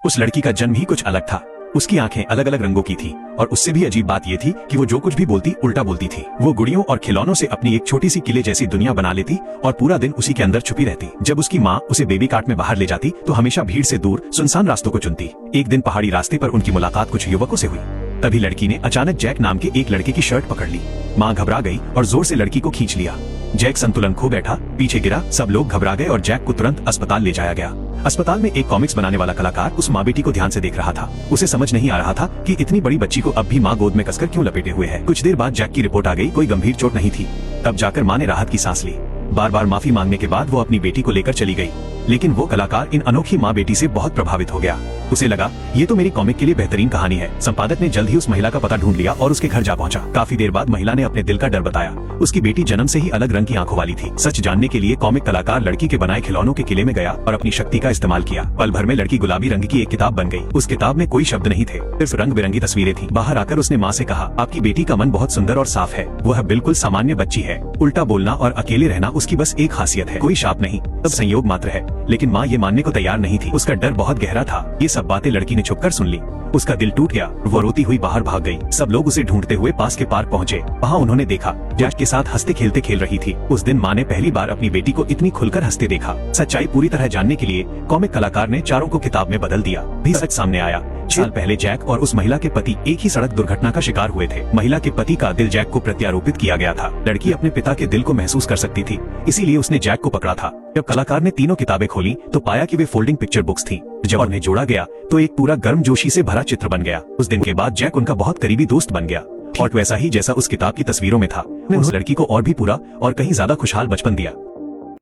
उस लड़की का जन्म ही कुछ अलग था। उसकी आंखें अलग अलग रंगों की थी और उससे भी अजीब बात यह थी कि वो जो कुछ भी बोलती उल्टा बोलती थी। वो गुड़ियों और खिलौनों से अपनी एक छोटी सी किले जैसी दुनिया बना लेती और पूरा दिन उसी के अंदर छुपी रहती। जब उसकी माँ उसे बेबी कार्ट में बाहर ले जाती तो हमेशा भीड़ से दूर सुनसान रास्तों को चुनती। एक दिन पहाड़ी रास्ते पर उनकी मुलाकात कुछ युवकों से हुई। तभी लड़की ने अचानक जैक नाम के एक लड़के की शर्ट पकड़ ली। माँ घबरा गई और जोर से लड़की को खींच लिया। जैक संतुलन खो बैठा, पीछे गिरा। सब लोग घबरा गए और जैक को तुरंत अस्पताल ले जाया गया। अस्पताल में एक कॉमिक्स बनाने वाला कलाकार उस माँ बेटी को ध्यान से देख रहा था। उसे समझ नहीं आ रहा था कि इतनी बड़ी बच्ची को अब भी माँ गोद में कसकर क्यों लपेटे हुए है। कुछ देर बाद जैक की रिपोर्ट आ गई, कोई गंभीर चोट नहीं थी। तब जाकर माँ ने राहत की सांस ली। बार बार माफी मांगने के बाद वो अपनी बेटी को लेकर चली गई। लेकिन वो कलाकार इन अनोखी माँ बेटी से बहुत प्रभावित हो गया। उसे लगा ये तो मेरी कॉमिक के लिए बेहतरीन कहानी है। संपादक ने जल्द ही उस महिला का पता ढूंढ लिया और उसके घर जा पहुंचा। काफी देर बाद महिला ने अपने दिल का डर बताया। उसकी बेटी जन्म से ही अलग रंग की आंखों वाली थी। सच जानने के लिए कॉमिक कलाकार लड़की के बनाए खिलौनों के किले में गया और अपनी शक्ति का इस्तेमाल किया। पल भर में लड़की गुलाबी रंग की एक किताब बन गई। उस किताब में कोई शब्द नहीं थे, सिर्फ रंग बिरंगी तस्वीरें थी। बाहर आकर उसने माँ से कहा, आपकी बेटी का मन बहुत सुंदर और साफ है। वह बिल्कुल सामान्य बच्ची है। उल्टा बोलना और अकेले रहना उसकी बस एक खासियत है, कोई शाप नहीं, सब संयोग मात्र है। लेकिन माँ ये मानने को तैयार नहीं थी। उसका डर बहुत गहरा था। ये सब बातें लड़की ने छुपकर सुन ली। उसका दिल टूट गया। वो रोती हुई बाहर भाग गई। सब लोग उसे ढूंढते हुए पास के पार्क पहुंचे। वहाँ उन्होंने देखा जैक के साथ हंसते खेलते खेल रही थी। उस दिन माँ ने पहली बार अपनी बेटी को इतनी खुलकर हंसते देखा। सच्चाई पूरी तरह जानने के लिए कॉमिक कलाकार ने चारों को किताब में बदल दिया। भी सच सामने आया। 6 साल पहले जैक और उस महिला के पति एक ही सड़क दुर्घटना का शिकार हुए थे। महिला के पति का दिल जैक को प्रत्यारोपित किया गया था। लड़की अपने पिता के दिल को महसूस कर सकती थी, इसीलिए उसने जैक को पकड़ा था। जब कलाकार ने तीनों किताबें खोली तो पाया कि वे फोल्डिंग पिक्चर बुक्स थी। जब उन्हें जोड़ा गया तो एक पूरा गर्मजोशी से भरा चित्र बन गया। उस दिन के बाद जैक उनका बहुत करीबी दोस्त बन गया और वैसा ही जैसा उस किताब की तस्वीरों में था। उस लड़की को और भी पूरा और कहीं ज्यादा खुशहाल बचपन दिया।